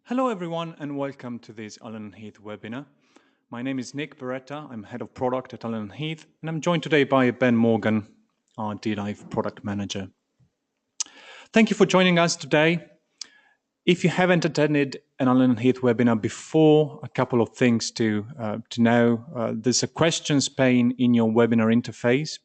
Hello everyone and welcome to this Allen & Heath webinar. My name is Nick Beretta, I'm Head of Product at Allen & Heath, and I'm joined today by Ben Morgan, our DLive Product Manager. Thank you for joining us today. If you haven't attended an Allen & Heath webinar before, a couple of things to know. There's a questions pane in your webinar interface,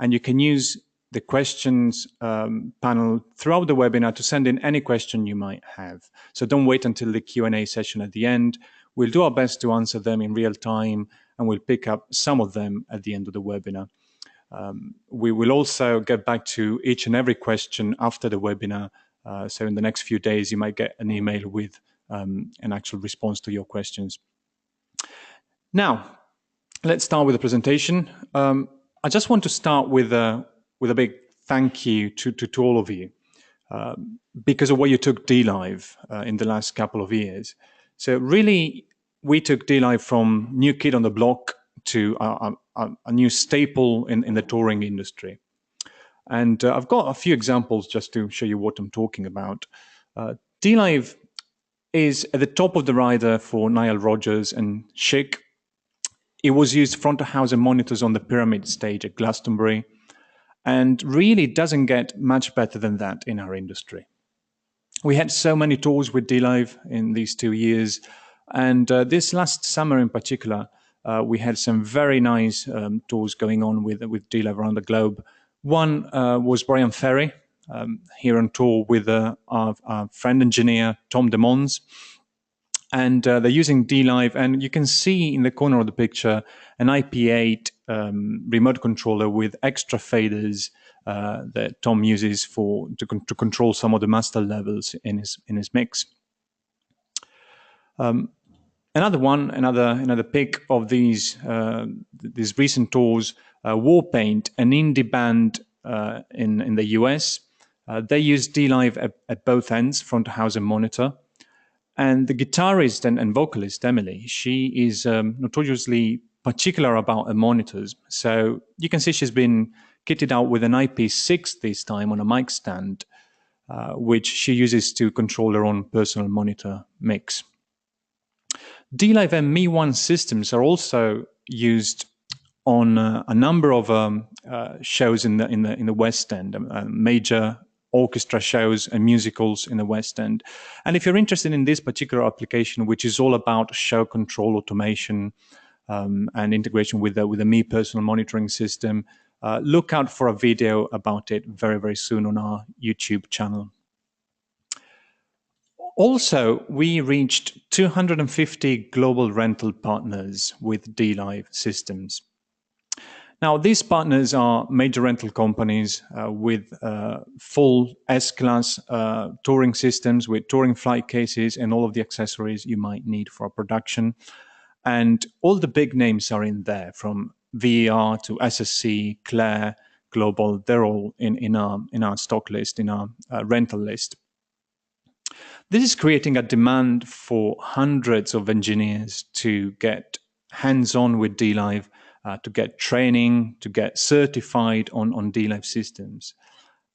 and you can use the questions panel throughout the webinar to send in any question you might have. So don't wait until the Q&A session at the end. We'll do our best to answer them in real time, and we'll pick up some of them at the end of the webinar. We will also get back to each and every question after the webinar. So in the next few days, you might get an email with an actual response to your questions. Now, let's start with the presentation. I just want to start with a big thank you to all of you because of what you took DLive in the last couple of years. So really, we took DLive from new kid on the block to a new staple in the touring industry. And I've got a few examples just to show you what I'm talking about. DLive is at the top of the rider for Nile Rodgers and Chic. It was used front of house and monitors on the Pyramid stage at Glastonbury, and really doesn't get much better than that in our industry. We had so many tours with DLive in these 2 years, and this last summer in particular, we had some very nice tours going on with DLive around the globe. One was Brian Ferry, here on tour with our friend engineer, Tom DeMons. And they're using DLive, and you can see in the corner of the picture an IP8 remote controller with extra faders that Tom uses to control some of the master levels in his mix. Another pick of these recent tours, Warpaint, an indie band in the US. They use DLive at both ends, front of house and monitor. And the guitarist and vocalist, Emily, she is notoriously particular about her monitors. So you can see she's been kitted out with an IP6 this time on a mic stand, which she uses to control her own personal monitor mix. DLive and Mi-1 systems are also used on a number of shows in the West End, major orchestra shows and musicals in the West End. And if you're interested in this particular application, which is all about show control automation and integration with the Mi personal monitoring system, look out for a video about it very, very soon on our YouTube channel. Also, we reached 250 global rental partners with DLive systems. Now, these partners are major rental companies with full S-Class touring systems with touring flight cases and all of the accessories you might need for a production. And all the big names are in there, from VER to SSC, Claire, Global. They're all in our stock list, in our rental list. This is creating a demand for hundreds of engineers to get hands-on with DLive, to get training, to get certified on DLive systems.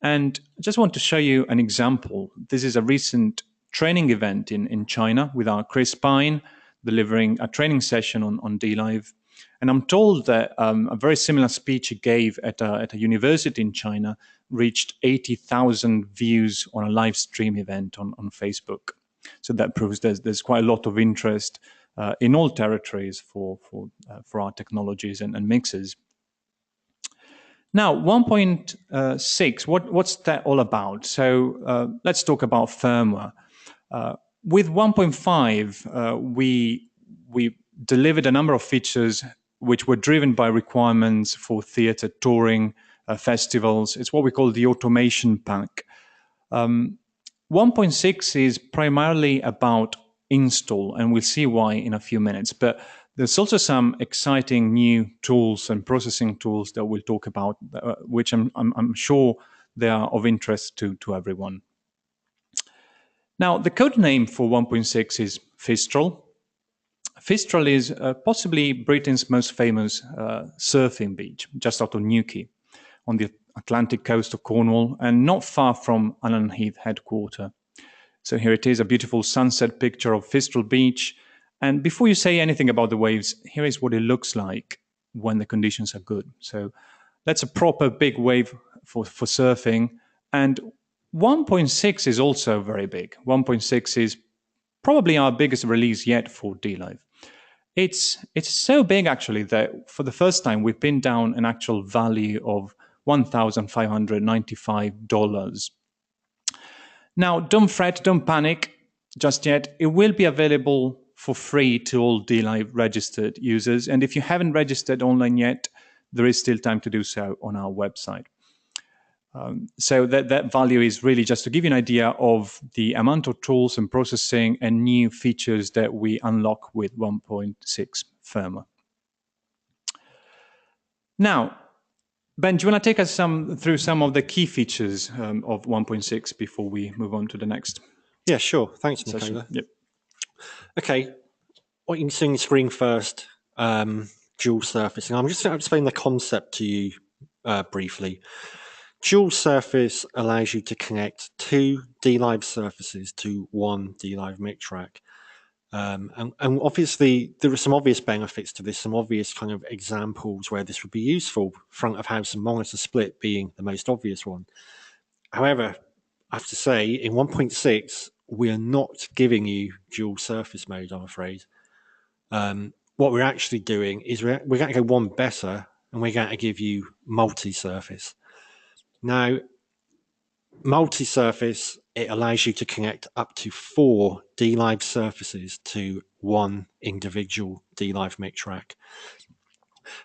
And I just want to show you an example. This is a recent training event in China with our Chris Pine delivering a training session on DLive. And I'm told that a very similar speech he gave at a university in China reached 80,000 views on a live stream event on Facebook. So that proves there's quite a lot of interest in all territories for our technologies and mixes. Now, 1.6, what's that all about? So let's talk about firmware. With 1.5, we delivered a number of features which were driven by requirements for theatre, touring, festivals. It's what we call the automation pack. 1.6 is primarily about install, and we'll see why in a few minutes. But there's also some exciting new tools and processing tools that we'll talk about, which I'm sure they are of interest to everyone. Now, the code name for 1.6 is Fistral. Fistral is possibly Britain's most famous surfing beach, just out of Newquay, on the Atlantic coast of Cornwall, and not far from Allen & Heath headquarters. So here it is, a beautiful sunset picture of Fistral Beach. And before you say anything about the waves, here is what it looks like when the conditions are good. So that's a proper big wave for surfing. And 1.6 is also very big. 1.6 is probably our biggest release yet for DLive. It's so big, actually, that for the first time, we've pinned down an actual value of $1,595. Now, don't fret, don't panic just yet. It will be available for free to all DLive registered users. And if you haven't registered online yet, there is still time to do so on our website. So that value is really just to give you an idea of the amount of tools and processing and new features that we unlock with 1.6 firmware. Now, Ben, do you want to take us through some of the key features of 1.6 before we move on to the next? Yeah, sure. Thanks, Nicola. Yep. Okay, what you can see on the screen first, dual surfacing. I'm just going to explain the concept to you briefly. Dual surface allows you to connect two DLive surfaces to one DLive mic track. And obviously, there are some obvious benefits to this, some obvious kind of examples where this would be useful, front of house and monitor split being the most obvious one. However, I have to say, in 1.6, we are not giving you dual surface mode, I'm afraid. What we're actually doing is we're going to go one better, and we're going to give you multi-surface. Now, multi-surface, it allows you to connect up to 4 DLive surfaces to one individual DLive mic track.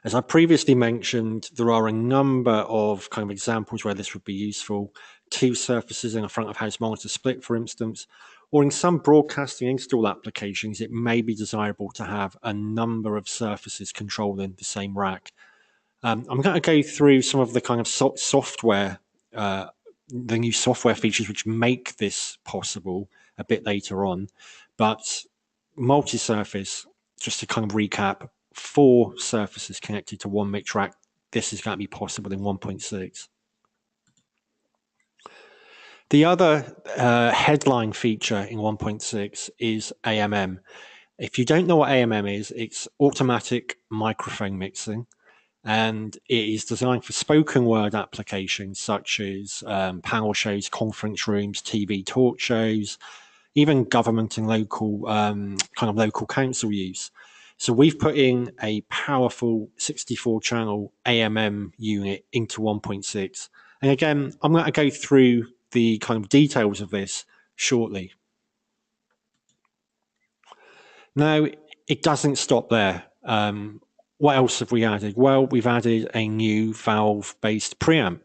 As I previously mentioned, there are a number of kind of examples where this would be useful. 2 surfaces in a front of house monitor split, for instance, or in some broadcasting install applications, it may be desirable to have a number of surfaces controlling the same rack. I'm going to go through some of the kind of software, the new software features which make this possible a bit later on. But multi-surface, just to kind of recap, 4 surfaces connected to one mic track. This is going to be possible in 1.6. The other headline feature in 1.6 is AMM. If you don't know what AMM is, it's automatic microphone mixing. And it is designed for spoken word applications such as panel shows, conference rooms, TV talk shows, even government and local kind of local council use. So we've put in a powerful 64-channel AMM unit into 1.6. And again, I'm going to go through the kind of details of this shortly. Now, it doesn't stop there. What else have we added? Well, we've added a new valve-based preamp.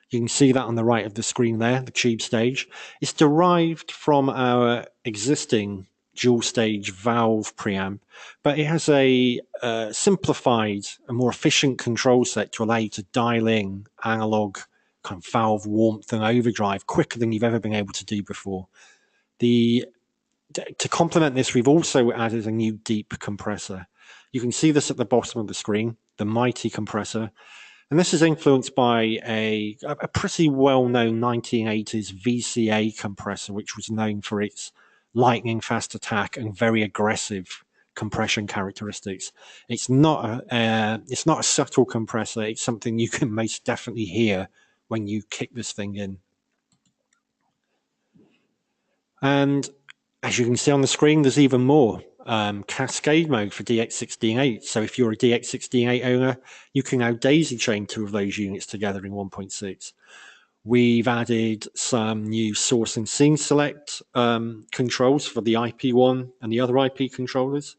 You can see that on the right of the screen there, the tube stage. It's derived from our existing dual-stage valve preamp, but it has a simplified and more efficient control set to allow you to dial in analog kind of valve warmth and overdrive quicker than you've ever been able to do before. To complement this, we've also added a new deep compressor. You can see this at the bottom of the screen, the Mighty compressor. And this is influenced by a pretty well-known 1980s VCA compressor, which was known for its lightning fast attack and very aggressive compression characteristics. It's not a subtle compressor. It's something you can most definitely hear when you kick this thing in. And as you can see on the screen, there's even more. Cascade mode for DX16.8. So if you're a DX16.8 owner, you can now daisy chain 2 of those units together in 1.6. We've added some new source and scene select controls for the IP1 and the other IP controllers.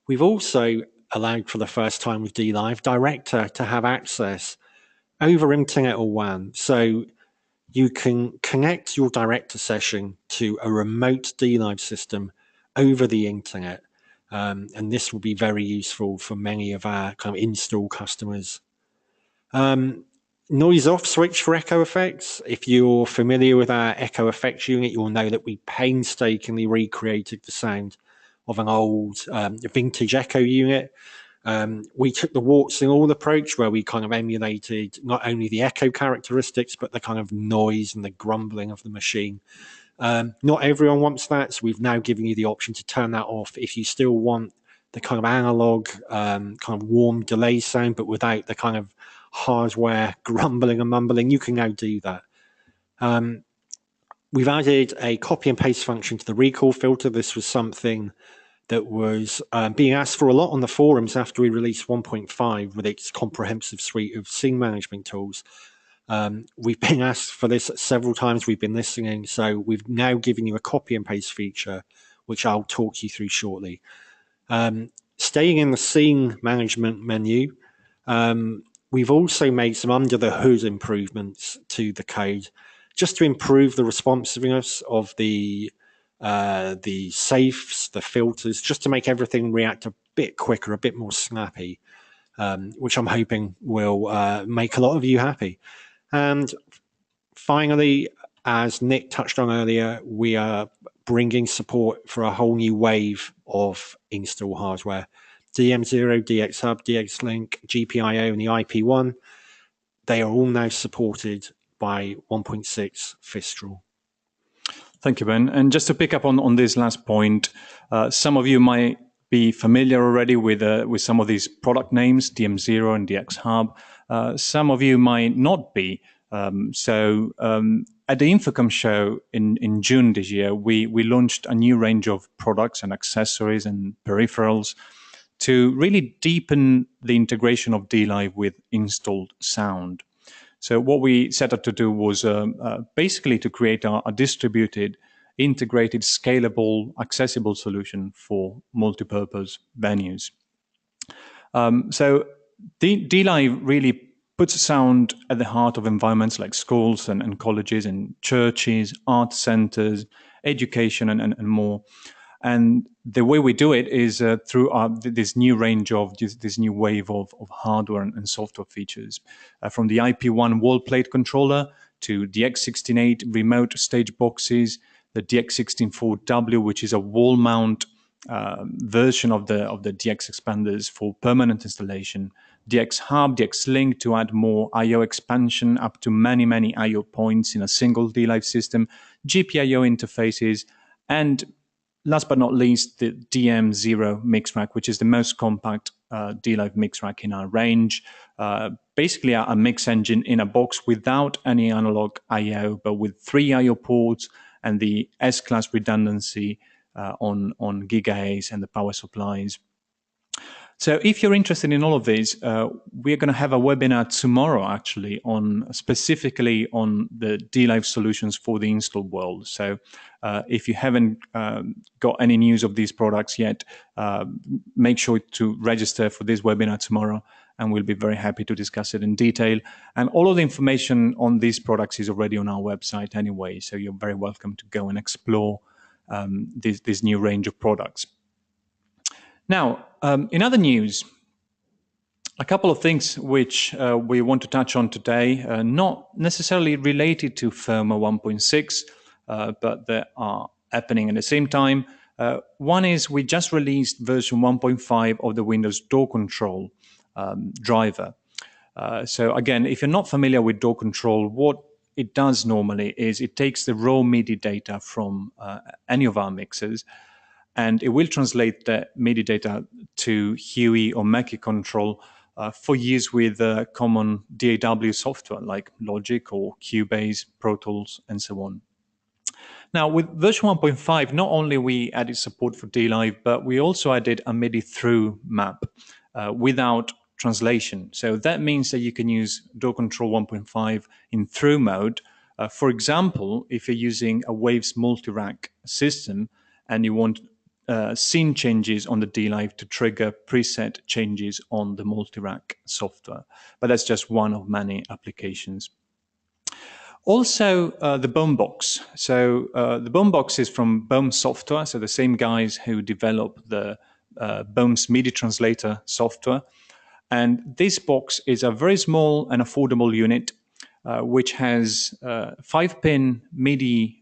We've also allowed for the first time with DLive Director to have access over Internet or WAN. So you can connect your Director session to a remote DLive system over the internet, and this will be very useful for many of our kind of install customers. Noise off switch for echo effects. If you're familiar with our echo effects unit, you'll know that we painstakingly recreated the sound of an old vintage echo unit. We took the warts and all approach, where we kind of emulated not only the echo characteristics, but the kind of noise and the grumbling of the machine. Not everyone wants that, so we've now given you the option to turn that off if you still want the kind of analog, kind of warm delay sound, but without the kind of hardware grumbling and mumbling. You can now do that. We've added a copy and paste function to the recall filter. This was something that was being asked for a lot on the forums after we released 1.5 with its comprehensive suite of scene management tools. We've been asked for this several times. We've been listening, so we've now given you a copy and paste feature, which I'll talk you through shortly. Staying in the scene management menu, we've also made some under the hood improvements to the code just to improve the responsiveness of the safes, the filters, just to make everything react a bit quicker, a bit more snappy, which I'm hoping will make a lot of you happy. And finally, as Nick touched on earlier, we are bringing support for a whole new wave of install hardware. DM0, DX Hub, DX Link, GPIO, and the IP1, they are all now supported by 1.6 Fistral. Thank you, Ben. And just to pick up on this last point, some of you might be familiar already with some of these product names, DM0 and DX Hub. Some of you might not be. So at the Infocom show in June this year, we launched a new range of products and accessories and peripherals to really deepen the integration of DLive with installed sound. So what we set out to do was basically to create a distributed, integrated, scalable, accessible solution for multipurpose venues. So DLive really puts sound at the heart of environments like schools and colleges and churches, art centers, education, and more. And the way we do it is through this new range of this new wave of hardware and software features, from the IP1 wall plate controller to the DX16.8 remote stage boxes, the DX16.4W, which is a wall mount version of the DX expanders for permanent installation, DX Hub, DX Link to add more I/O expansion up to many I/O points in a single DLive system, GPIO interfaces, and last but not least, the DM0 mix rack, which is the most compact DLive mix rack in our range. Basically, a mix engine in a box without any analog I/O, but with 3 I/O ports and the S-Class redundancy on GigaAce and the power supplies. So if you're interested in all of these, we're going to have a webinar tomorrow, actually, specifically on the DLive solutions for the install world. So if you haven't got any news of these products yet, make sure to register for this webinar tomorrow, and we'll be very happy to discuss it in detail. And all of the information on these products is already on our website anyway, so you're very welcome to go and explore this new range of products. Now, in other news, a couple of things which we want to touch on today, not necessarily related to firmware 1.6, but that are happening at the same time. One is we just released version 1.5 of the Windows Door Control driver. So again, if you're not familiar with Door Control, what it does normally is it takes the raw MIDI data from any of our mixers, and it will translate the MIDI data to HUI or Mackie control for use with common DAW software like Logic or Cubase, Pro Tools, and so on. Now, with version 1.5, not only we added support for DLive, but we also added a MIDI through map without translation. So that means that you can use Door Control 1.5 in through mode. For example, if you're using a Waves multi-rack system and you want scene changes on the DLive to trigger preset changes on the multi-rack software. But that's just one of many applications. Also, the Bomebox. So the Bomebox is from Bohm Software, so the same guys who developed the Bohm's MIDI translator software. And this box is a very small and affordable unit, which has 5-pin MIDI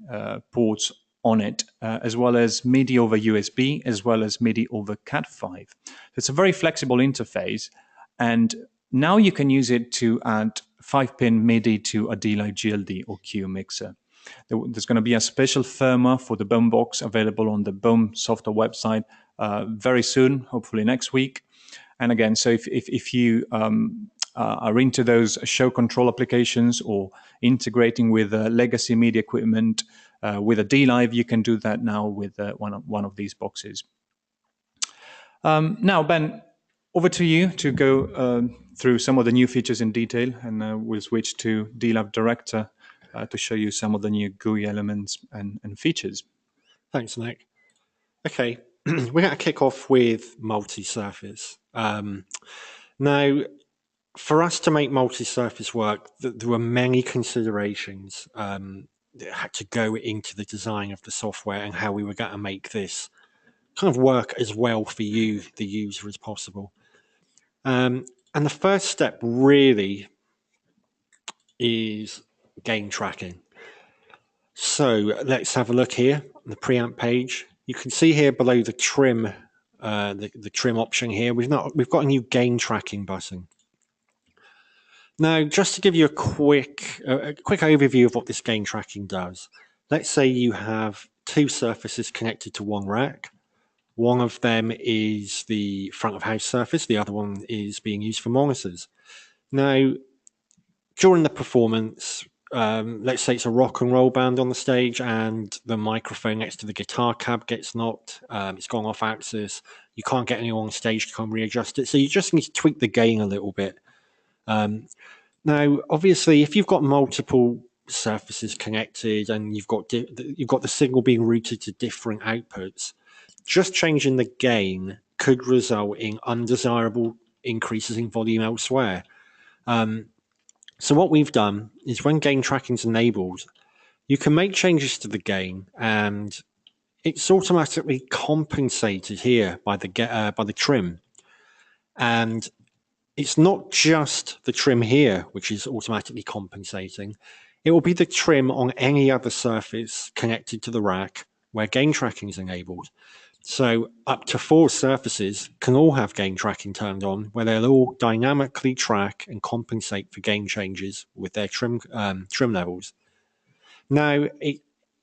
ports on it, as well as MIDI over USB, as well as MIDI over Cat5. It's a very flexible interface, and now you can use it to add 5-pin MIDI to a DLive GLD or Q mixer. There's going to be a special firmware for the BOEM box available on the BOEM software website very soon, hopefully next week. And again, so if you are into those show control applications or integrating with legacy media equipment with a DLive, you can do that now with one of these boxes. Now, Ben, over to you to go through some of the new features in detail, and we'll switch to DLive Director to show you some of the new GUI elements and features. Thanks, Nick. Okay, we're going to kick off with multi-surface. Now, for us to make multi-surface work, there were many considerations that had to go into the design of the software and how we were going to make this kind of work as well for you, the user, as possible. And the first step really is gain tracking. So let's have a look here on the preamp page. You can see here below the trim, the trim option here, we've got a new gain tracking button. Now, just to give you a quick overview of what this gain tracking does, let's say you have two surfaces connected to one rack. One of them is the front of house surface, the other one is being used for monitors. Now, during the performance, let's say it's a rock and roll band on the stage and the microphone next to the guitar cab gets knocked, it's gone off axis, you can't get anyone on stage to come readjust it, so you just need to tweak the gain a little bit. Now, obviously, if you've got multiple surfaces connected and you've got the signal being routed to different outputs, just changing the gain could result in undesirable increases in volume elsewhere. So what we've done is when gain tracking is enabled, you can make changes to the gain and it's automatically compensated here by the trim. And it's not just the trim here which is automatically compensating. It will be the trim on any other surface connected to the rack where gain tracking is enabled. So up to 4 surfaces can all have gain tracking turned on, where they'll all dynamically track and compensate for gain changes with their trim levels. Now,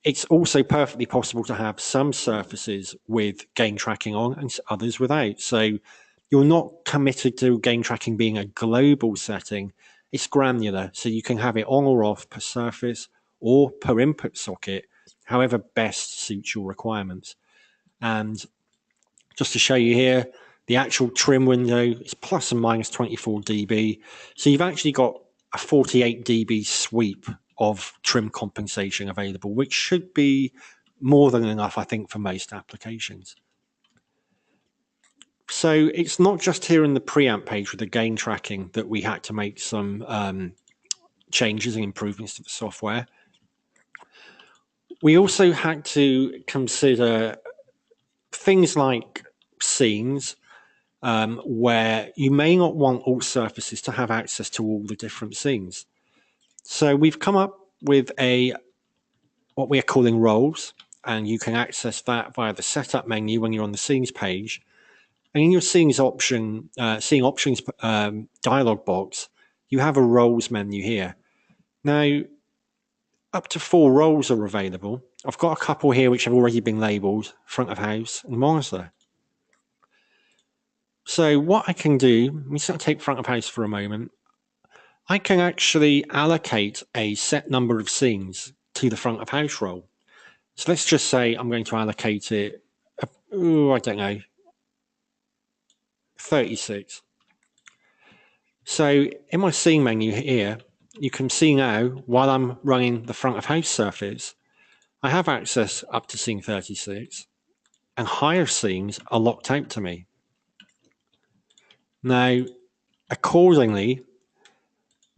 it's also perfectly possible to have some surfaces with gain tracking on and others without. So you're not committed to gain tracking being a global setting. It's granular, so you can have it on or off per surface or per input socket, however best suits your requirements. And just to show you here, the actual trim window is plus and minus 24 dB. So you've actually got a 48 dB sweep of trim compensation available, which should be more than enough, I think, for most applications. So it's not just here in the preamp page with the gain tracking that we had to make some changes and improvements to the software. We also had to consider things like scenes where you may not want all surfaces to have access to all the different scenes. So we've come up with what we are calling roles, and you can access that via the setup menu when you're on the scenes page. And in your scenes option, scene options dialog box, you have a roles menu here. Now, up to 4 roles are available. I've got a couple here which have already been labeled front of house and monitor. So what I can do, let me sort of take front of house for a moment. I can actually allocate a set number of scenes to the front of house role. So let's just say I'm going to allocate it, I don't know, 36. So in my scene menu here, you can see now, while I'm running the front of house surface, I have access up to scene 36, and higher scenes are locked out to me. Now, accordingly,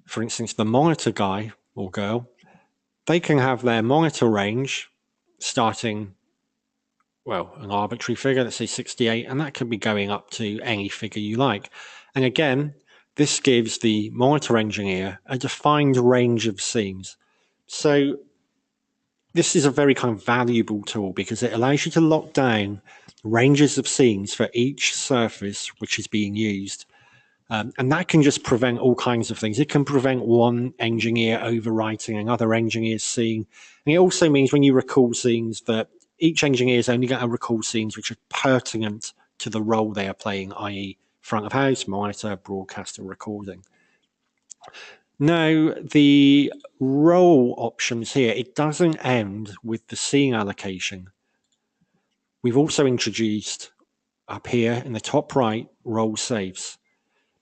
for instance, the monitor guy or girl, they can have their monitor range starting, well, an arbitrary figure, let's say 68, and that can be going up to any figure you like. And again, this gives the monitor engineer a defined range of scenes. So this is a very kind of valuable tool because it allows you to lock down ranges of scenes for each surface which is being used. And that can just prevent all kinds of things. It can prevent one engineer overwriting another engineer's scene. And it also means when you recall scenes that each engineer is only going to recall scenes which are pertinent to the role they are playing, i.e. front of house, monitor, broadcaster, recording. Now, the role options here, it doesn't end with the scene allocation. We've also introduced up here in the top right, role saves.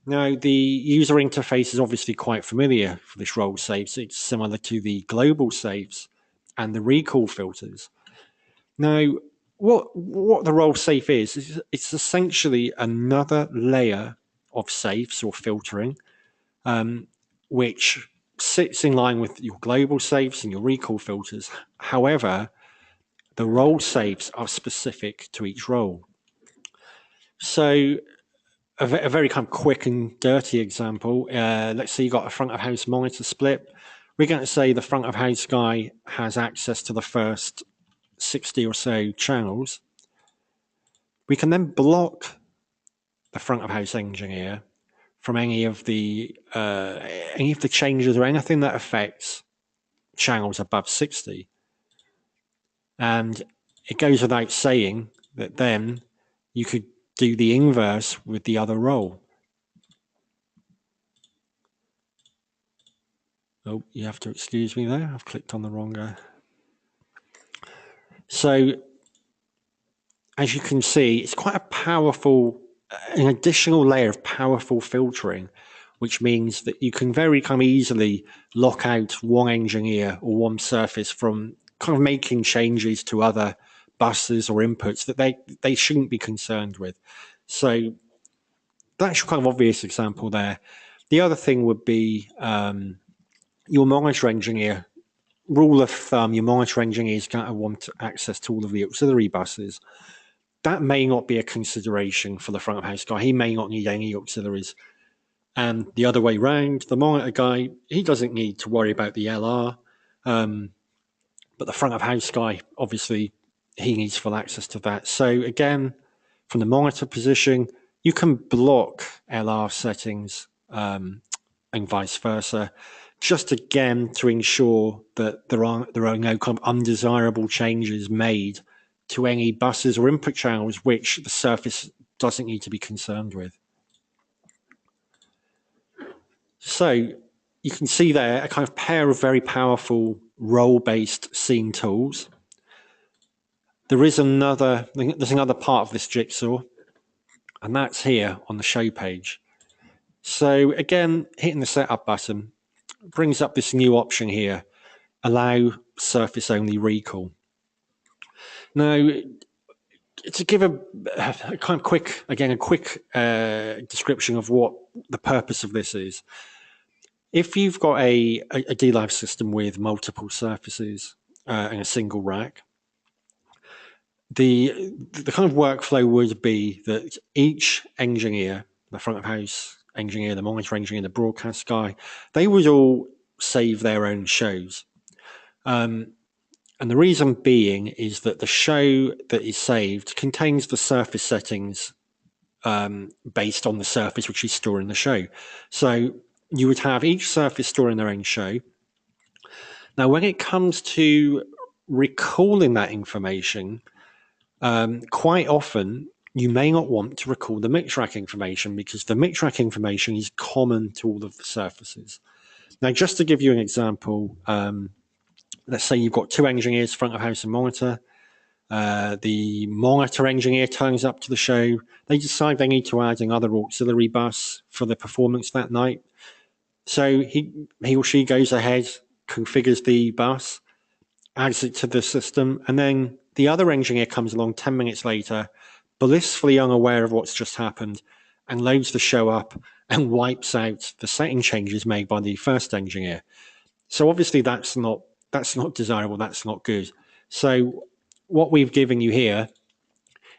Now, the user interface is obviously quite familiar for this role saves. It's similar to the global saves and the recall filters. Now, what the role save is it's essentially another layer of saves or filtering, which sits in line with your global saves and your recall filters. However, the role saves are specific to each role. So a very kind of quick and dirty example. Let's say you got a front of house monitor split. We're going to say the front of house guy has access to the first 60 or so channels. We can then block the front of house engineer from any of the changes or anything that affects channels above 60. And it goes without saying that then you could do the inverse with the other role. Oh, you have to excuse me there. I've clicked on the wrong guy. So, as you can see, it's quite a powerful, an additional layer of powerful filtering, which means that you can very kind of easily lock out one engineer or one surface from kind of making changes to other buses or inputs that they shouldn't be concerned with. So that's your kind of obvious example there. The other thing would be your monitor engineer. Rule of thumb, your monitor engineer is going to want access to all of the auxiliary buses. That may not be a consideration for the front of house guy. He may not need any auxiliaries. And the other way round, the monitor guy, he doesn't need to worry about the LR. But the front of house guy, obviously, he needs full access to that. So again, from the monitor position, you can block LR settings and vice versa, just again to ensure that there are no kind of undesirable changes made to any buses or input channels which the surface doesn't need to be concerned with. So you can see there a kind of pair of very powerful role-based scene tools. There's another part of this jigsaw, and that's here on the show page. So again, hitting the setup button brings up this new option here, allow surface only recall. Now, to give a kind of quick description of what the purpose of this is. If you've got a DLive system with multiple surfaces in a single rack, the kind of workflow would be that each engineer, the front of house engineer, the monitor engineer, the broadcast guy, they would all save their own shows. And the reason being is that the show that is saved contains the surface settings based on the surface which is storing the show. So you would have each surface storing their own show. Now, when it comes to recalling that information, quite often you may not want to recall the mix rack information because the mix rack information is common to all of the surfaces. Now, just to give you an example, let's say you've got two engineers, front of house and monitor. The monitor engineer turns up to the show. They decide they need to add another auxiliary bus for the performance that night. So he or she goes ahead, configures the bus, adds it to the system, and then the other engineer comes along 10 minutes later, blissfully unaware of what's just happened, and loads the show up and wipes out the setting changes made by the first engineer. So obviously that's not desirable, that's not good. So what we've given you here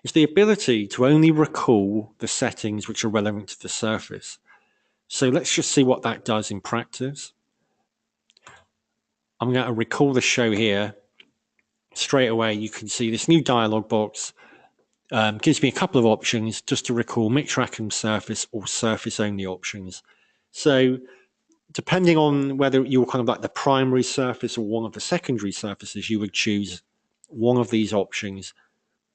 is the ability to only recall the settings which are relevant to the surface. So let's just see what that does in practice. I'm going to recall the show here. Straight away, you can see this new dialog box. Gives me a couple of options just to recall mix tracking surface or surface only options. So depending on whether you're kind of like the primary surface or one of the secondary surfaces, you would choose one of these options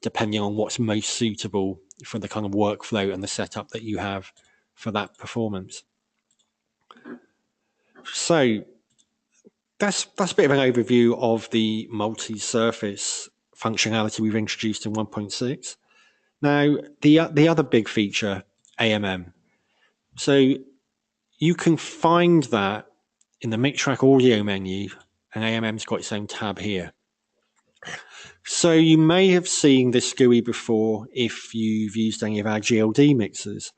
depending on what's most suitable for the kind of workflow and the setup that you have for that performance. So that's a bit of an overview of the multi-surface functionality we've introduced in 1.6. Now, the other big feature, AMM. So you can find that in the MikTrak audio menu, and AMM's got its own tab here. So you may have seen this GUI before if you've used any of our GLD mixers.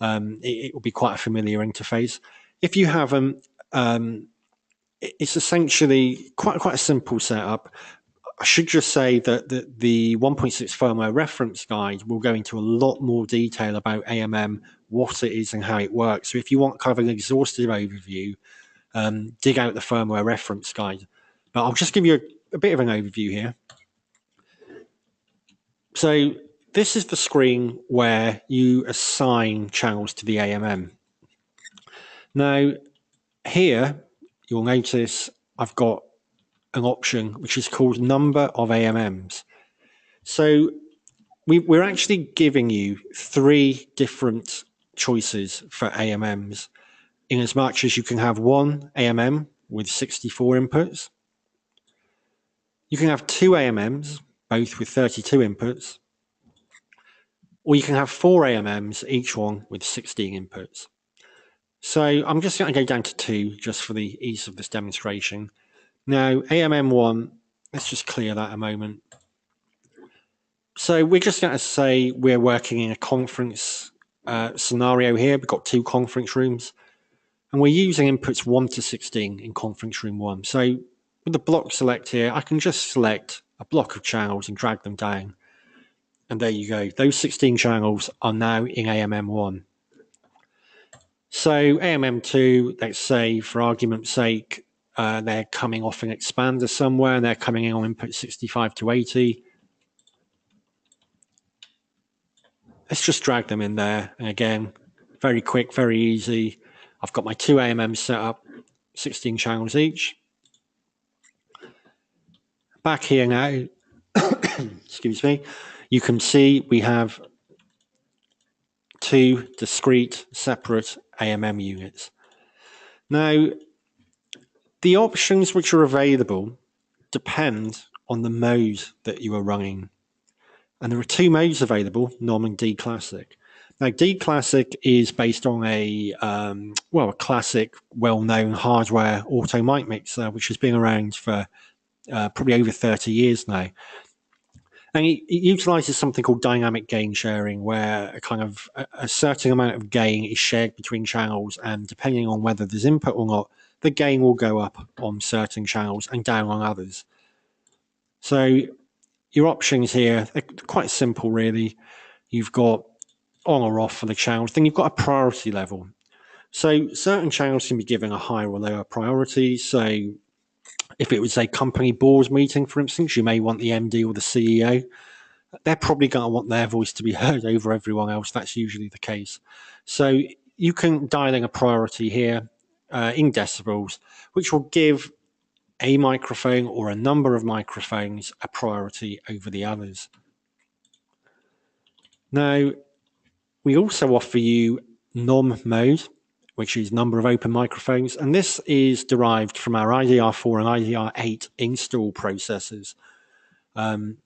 It will be quite a familiar interface. If you haven't, it's essentially quite a simple setup. I should just say that the 1.6 firmware reference guide will go into a lot more detail about AMM, what it is and how it works. So if you want kind of an exhaustive overview, dig out the firmware reference guide. But I'll just give you a bit of an overview here. So this is the screen where you assign channels to the AMM. Now, here, you'll notice I've got an option which is called number of AMMs. So we're actually giving you 3 different choices for AMMs, in as much as you can have one AMM with 64 inputs. You can have 2 AMMs, both with 32 inputs. Or you can have 4 AMMs, each one with 16 inputs. So I'm just going to go down to 2 just for the ease of this demonstration. Now, AMM1, let's just clear that a moment. So we're just going to say we're working in a conference scenario here. We've got 2 conference rooms, and we're using inputs 1 to 16 in conference room 1. So with the block select here, I can just select a block of channels and drag them down. And there you go. Those 16 channels are now in AMM1. So AMM2, let's say, for argument's sake, they're coming off an expander somewhere, and they're coming in on input 65 to 80. Let's just drag them in there. And again, very quick, very easy. I've got my 2 AMMs set up, 16 channels each. Back here now, excuse me, you can see we have 2 discrete, separate AMM units. Now, the options which are available depend on the mode that you are running. And there are 2 modes available, NOM and D Classic. Now, D Classic is based on a classic, well-known hardware auto mic mixer, which has been around for probably over 30 years now. And it utilizes something called dynamic gain sharing, where a certain amount of gain is shared between channels, and depending on whether there's input or not, the gain will go up on certain channels and down on others. So your options here are quite simple, really. You've got on or off for the channels. Then you've got a priority level. So certain channels can be given a higher or lower priority. So if it was a company board meeting, for instance, you may want the MD or the CEO. They're probably going to want their voice to be heard over everyone else. That's usually the case. So you can dial in a priority here in decibels, which will give a microphone or a number of microphones a priority over the others. Now, we also offer you NOM mode, which is number of open microphones. And this is derived from our IDR4 and IDR8 install processors. And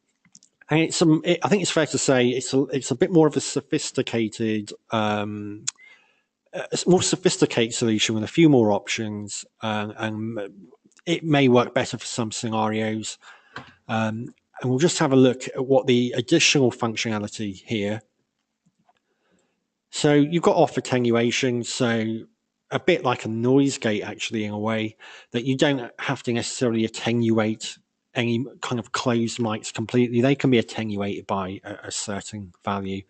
I think it's fair to say it's a bit more of a sophisticated, more sophisticated solution with a few more options, and it may work better for some scenarios. And we'll just have a look at what the additional functionality here. So you've got off attenuation, so a bit like a noise gate, actually, in a way, that you don't have to necessarily attenuate any kind of closed mics completely. They can be attenuated by a certain value.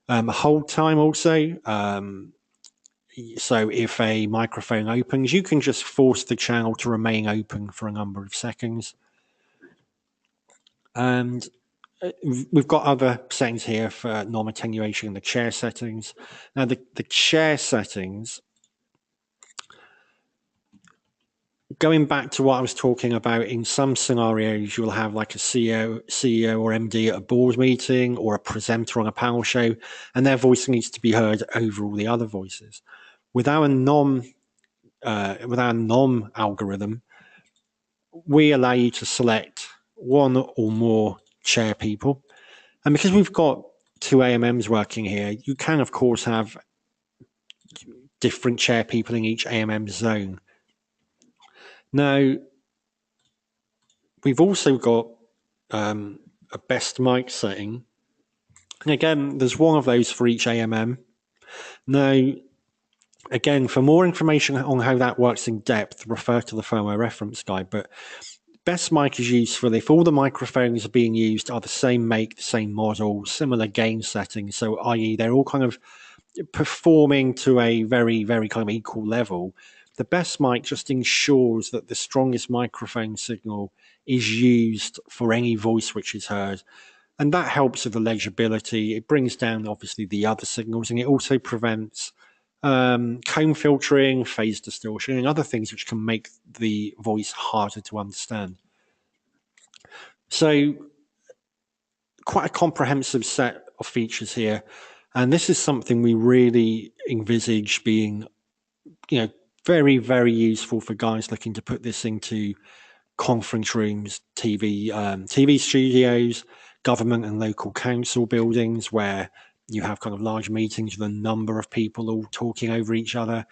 Hold time also. So if a microphone opens, you can just force the channel to remain open for a number of seconds. And we've got other settings here for norm attenuation and the chair settings. Now the chair settings, going back to what I was talking about, in some scenarios, you'll have like a CEO or MD at a board meeting or a presenter on a panel show, and their voice needs to be heard over all the other voices. With our NOM algorithm, we allow you to select one or more chair people. And because we've got two AMMs working here, you can, of course, have different chair people in each AMM zone. Now, we've also got a best mic setting. And again, there's one of those for each AMM. Now, again, for more information on how that works in depth, refer to the firmware reference guide. But best mic is useful if all the microphones are being used are the same make, the same model, similar gain settings. So, i.e., they're all kind of performing to a very, very kind of equal level. The best mic just ensures that the strongest microphone signal is used for any voice which is heard. And that helps with the legibility. It brings down, obviously, the other signals, and it also prevents comb filtering, phase distortion, and other things which can make the voice harder to understand. So quite a comprehensive set of features here. And this is something we really envisage being, very, very useful for guys looking to put this into conference rooms, TV studios, government and local council buildings where you have kind of large meetings with a number of people all talking over each other.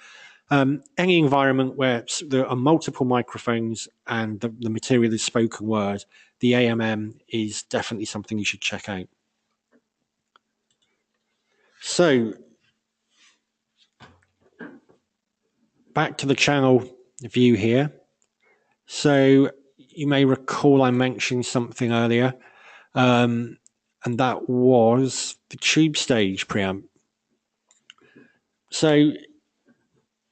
Any environment where there are multiple microphones and the material is spoken word, the AMM is definitely something you should check out. So, back to the channel view here. So, you may recall I mentioned something earlier, and that was the tube stage preamp. So, you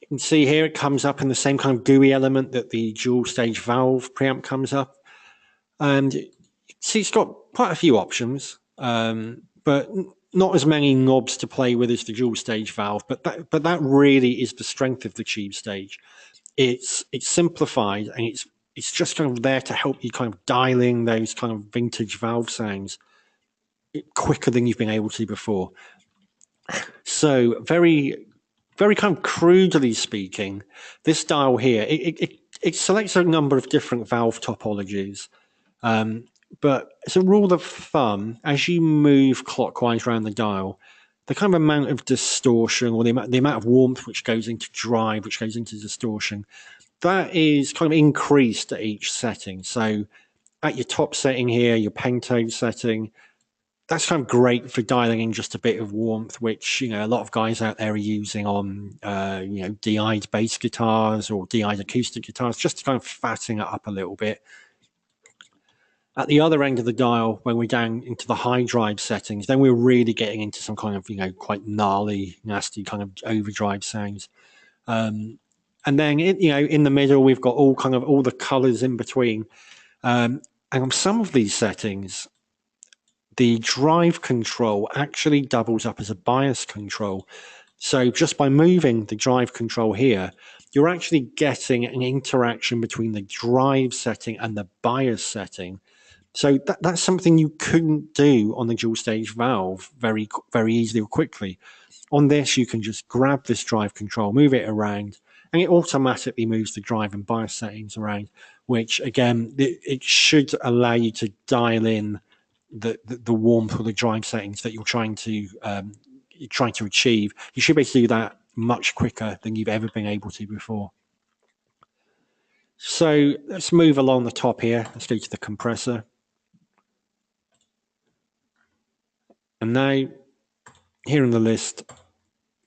can see here it comes up in the same kind of GUI element that the dual stage valve preamp comes up. And you see it's got quite a few options, but not as many knobs to play with as the dual stage valve. But that really is the strength of the tube stage. It's simplified, and it's just kind of there to help you kind of dial in those kind of vintage valve sounds quicker than you've been able to before. So very, very kind of crudely speaking, this dial here, it selects a number of different valve topologies. But as a rule of thumb, as you move clockwise around the dial, the kind of amount of distortion or the amount of warmth which goes into drive, which goes into distortion, that is kind of increased at each setting. So at your top setting here, your pentode setting, that's kind of great for dialing in just a bit of warmth, which, a lot of guys out there are using on, DI'd bass guitars or DI'd acoustic guitars, just to kind of fatten it up a little bit. At the other end of the dial, when we're down into the high drive settings, then we're really getting into some kind of, quite gnarly, nasty kind of overdrive sounds. And then, in the middle, we've got all the colors in between. And on some of these settings, the drive control actually doubles up as a bias control. So just by moving the drive control here, you're actually getting an interaction between the drive setting and the bias setting. So that's something you couldn't do on the dual stage valve very, very easily or quickly. On this, you can just grab this drive control, move it around, and it automatically moves the drive and bias settings around, which again, it should allow you to dial in the warmth or the drive settings that you're trying to achieve. You should be able to do that much quicker than you've ever been able to before. So let's move along the top here. Let's go to the compressor. And now, here in the list,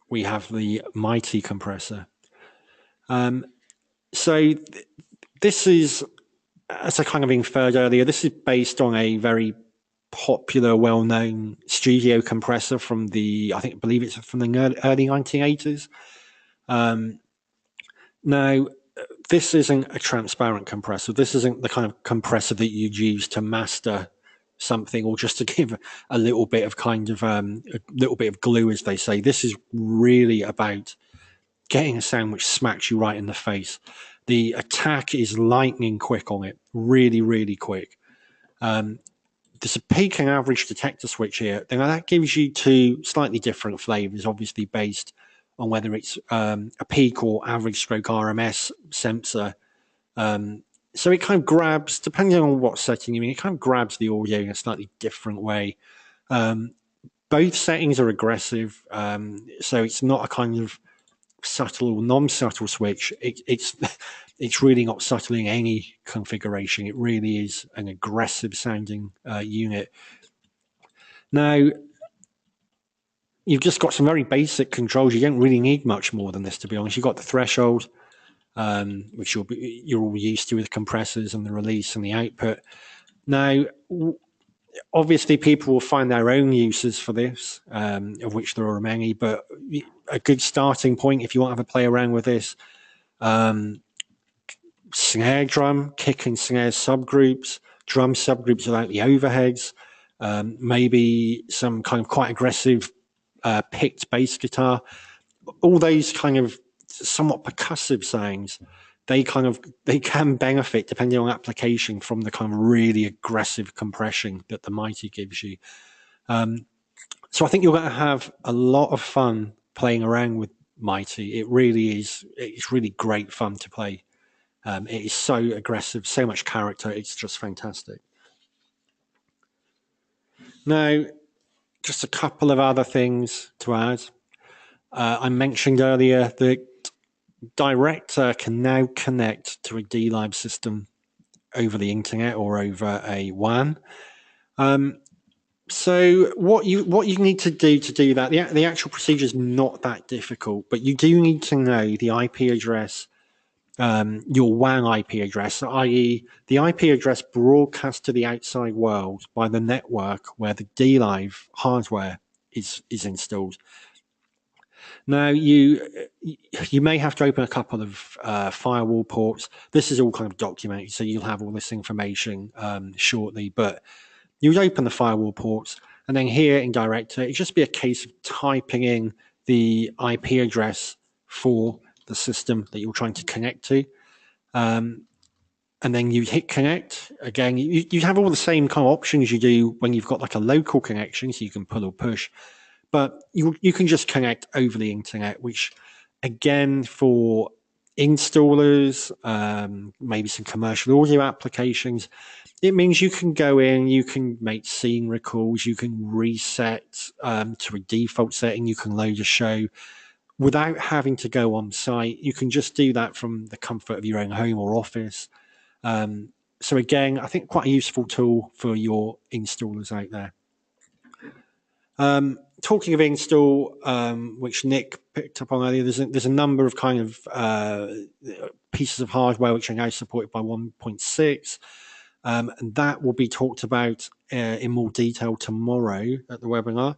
we have the Mighty compressor. So this is, as I kind of inferred earlier, this is based on a very popular, well-known studio compressor from I believe it's from the early 1980s. Now, this isn't a transparent compressor. This isn't the kind of compressor that you'd use to master something, or just to give a little bit of glue, as they say. This is really about getting a sound which smacks you right in the face. The attack is lightning quick on it, really, really quick. There's a peak and average detector switch here. Now that gives you two slightly different flavors, obviously based on whether it's a peak or average stroke RMS sensor. So it kind of grabs, depending on what setting you're in, it kind of grabs the audio in a slightly different way. Both settings are aggressive, so it's not a kind of subtle or non-subtle switch. It's really not subtle in any configuration. It really is an aggressive sounding unit. Now, you've just got some very basic controls. You don't really need much more than this, to be honest. You've got the threshold, which you're all used to with compressors and the release and the output. Now, obviously, people will find their own uses for this, of which there are many, but a good starting point if you want to have a play around with this, snare drum, kick and snare subgroups, drum subgroups without the overheads, maybe some kind of quite aggressive picked bass guitar. All those kind of somewhat percussive sounds, they can benefit, depending on application, from the kind of really aggressive compression that the Mighty gives you. So I think you're going to have a lot of fun playing around with Mighty. It really is. It's really great fun to play. It is so aggressive, so much character. It's just fantastic. Now, just a couple of other things to add. I mentioned earlier that Director can now connect to a DLive system over the internet or over a WAN. So what you need to do that, the actual procedure is not that difficult, but you do need to know the IP address, your WAN IP address, i.e. the IP address broadcast to the outside world by the network where the DLive hardware is installed. Now, you may have to open a couple of firewall ports. This is all kind of documented, so you'll have all this information shortly, but you would open the firewall ports, and then here in Director, it'd just be a case of typing in the IP address for the system that you're trying to connect to. And then you hit connect. Again, you have all the same kind of options you do when you've got like a local connection, so you can pull or push. But you can just connect over the internet, which, again, for installers, maybe some commercial audio applications, it means you can go in, you can make scene recalls, you can reset to a default setting, you can load a show without having to go on site. You can just do that from the comfort of your own home or office. So again, I think quite a useful tool for your installers out there. Talking of install, which Nick picked up on earlier, there's a number of kind of pieces of hardware which are now supported by 1.6, and that will be talked about in more detail tomorrow at the webinar.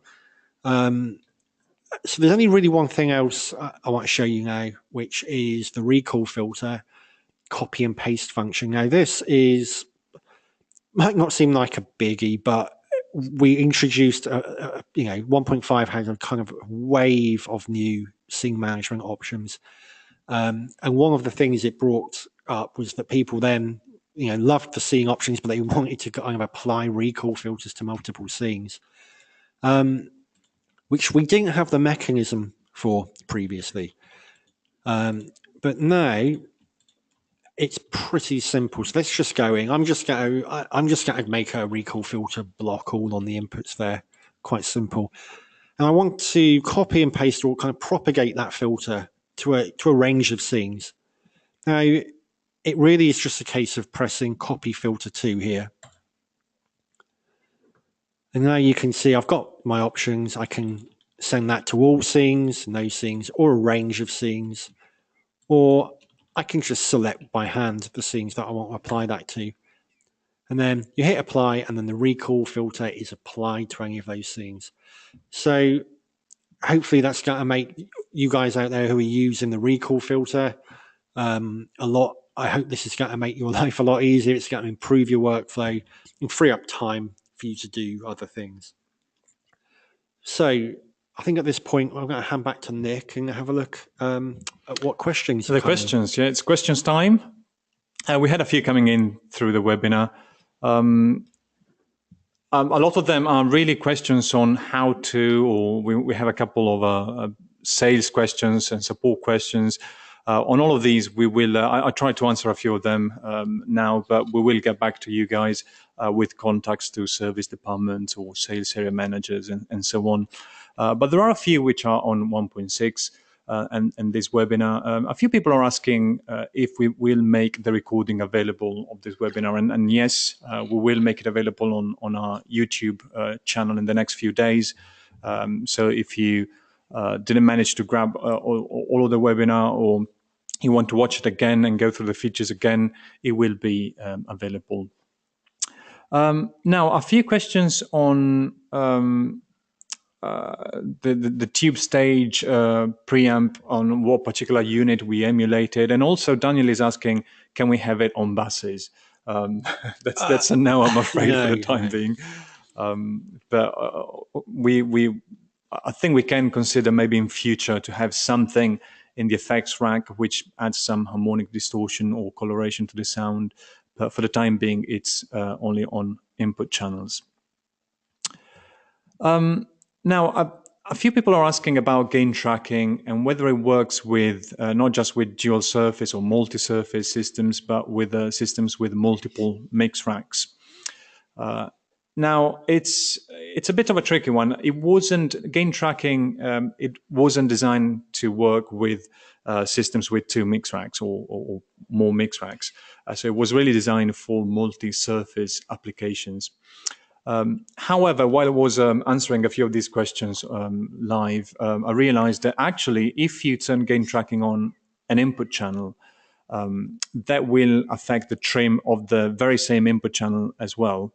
So there's only really one thing else I want to show you now, which is the recall filter copy and paste function. Now, this might not seem like a biggie, but we introduced, 1.5 had a kind of wave of new scene management options. And one of the things it brought up was that people then, loved the scene options, but they wanted to kind of apply recall filters to multiple scenes, which we didn't have the mechanism for previously. But now it's pretty simple. So let's just go in. I'm just going to make a recall filter block all on the inputs there. Quite simple. And I want to copy and paste or kind of propagate that filter to a range of scenes. Now, it really is just a case of pressing copy filter to here. And now you can see I've got my options. I can send that to all scenes, no scenes, or a range of scenes, or I can just select by hand the scenes that I want to apply that to. And then you hit apply, and then the recall filter is applied to any of those scenes. So hopefully that's going to make you guys out there who are using the recall filter a lot. I hope this is going to make your life a lot easier. It's going to improve your workflow and free up time for you to do other things. So I think at this point, I'm going to hand back to Nick and have a look at what questions. So the questions, yeah, it's questions time. We had a few coming in through the webinar. A lot of them are really questions on how to, or we have a couple of sales questions and support questions. On all of these, we will, I tried to answer a few of them now, but we will get back to you guys with contacts to service departments or sales area managers and so on. But there are a few which are on 1.6 and this webinar. A few people are asking if we will make the recording available of this webinar. And yes, we will make it available on our YouTube channel in the next few days. So if you didn't manage to grab all of the webinar, or you want to watch it again and go through the features again, it will be available. Now, a few questions on the tube stage preamp, on what particular unit we emulated. And also Daniel is asking, can we have it on buses? That's a no, I'm afraid, for the time being. But I think we can consider maybe in future to have something in the effects rack which adds some harmonic distortion or coloration to the sound. But for the time being, it's only on input channels. Now, a few people are asking about gain tracking and whether it works with not just with dual surface or multi-surface systems, but with systems with multiple mix racks. Now, it's a bit of a tricky one. It wasn't gain tracking. It wasn't designed to work with systems with two mix racks or more mix racks. So it was really designed for multi-surface applications. However, while I was answering a few of these questions live, I realized that actually, if you turn gain tracking on an input channel, that will affect the trim of the very same input channel as well.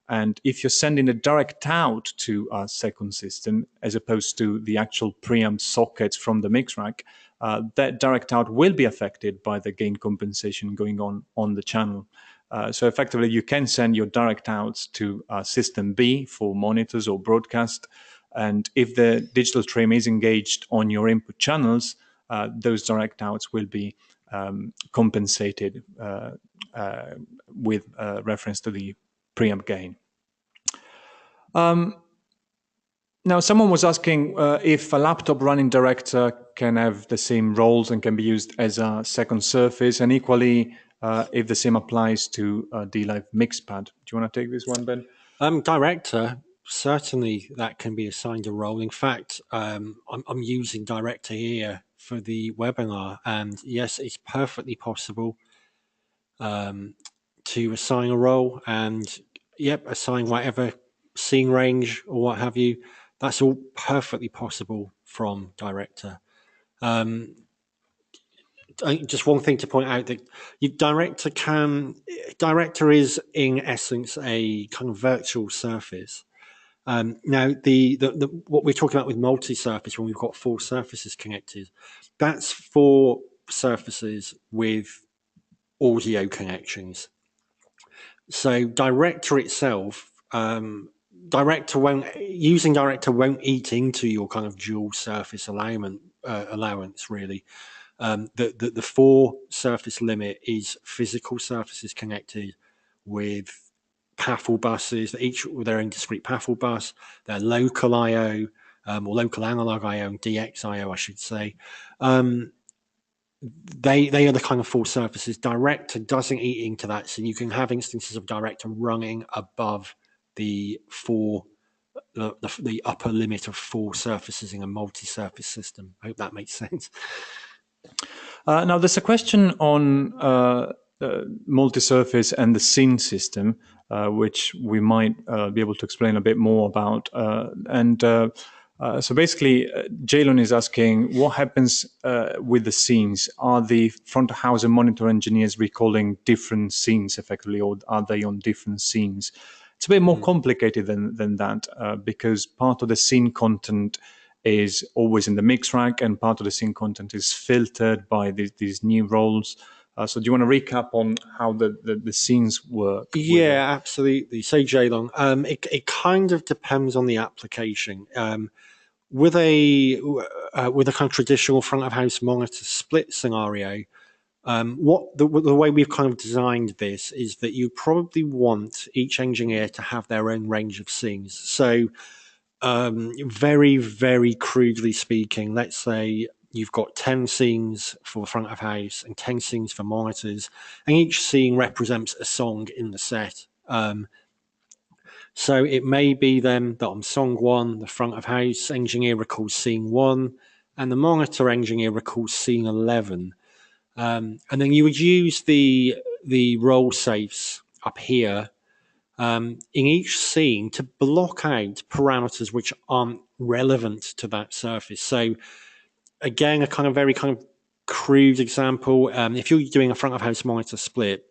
And if you're sending a direct out to a second system, as opposed to the actual preamp sockets from the mix rack, that direct out will be affected by the gain compensation going on the channel. So effectively, you can send your direct outs to system B for monitors or broadcast. And if the digital trim is engaged on your input channels, those direct outs will be compensated with reference to the preamp gain. Now, someone was asking if a laptop running Director can have the same roles and can be used as a second surface, and equally, if the same applies to D-Live Mixpad. Do you want to take this one, Ben? Director, certainly that can be assigned a role. In fact, I'm using Director here for the webinar, and yes, it's perfectly possible to assign a role and, yep, assign whatever scene range or what have you. That's all perfectly possible from Director. Just one thing to point out, that Director is in essence a kind of virtual surface. Now, what we're talking about with multi-surface, when we've got four surfaces connected, that's for surfaces with audio connections. So Director itself, using Director won't eat into your kind of dual surface allowance really. The four surface limit is physical surfaces connected with PAFL buses, each with their own discrete PAFL bus, their local I/O or local analog I/O and DX I/O, I should say. They are the kind of four surfaces. Director doesn't eat into that, so you can have instances of Director running above the upper limit of four surfaces in a multi-surface system. I hope that makes sense. Now, there's a question on multi-surface and the scene system, which we might be able to explain a bit more about. So basically, Jalon is asking, what happens with the scenes? Are the front of house and monitor engineers recalling different scenes effectively, or are they on different scenes? It's a bit more complicated than that, because part of the scene content is always in the mix rack, and part of the scene content is filtered by these new roles. So do you want to recap on how the scenes work? Yeah, absolutely. So Jaylon, it kind of depends on the application. With a kind of traditional front of house monitor split scenario, what the way we've kind of designed this is that you probably want each engineer to have their own range of scenes. So very, very crudely speaking, let's say you've got 10 scenes for front of house and 10 scenes for monitors, and each scene represents a song in the set. So it may be then that on song one, the front of house engineer recalls scene one, and the monitor engineer recalls scene 11. And then you would use the role safes up here in each scene to block out parameters which aren't relevant to that surface. So again, a kind of very kind of crude example. If you're doing a front of house monitor split,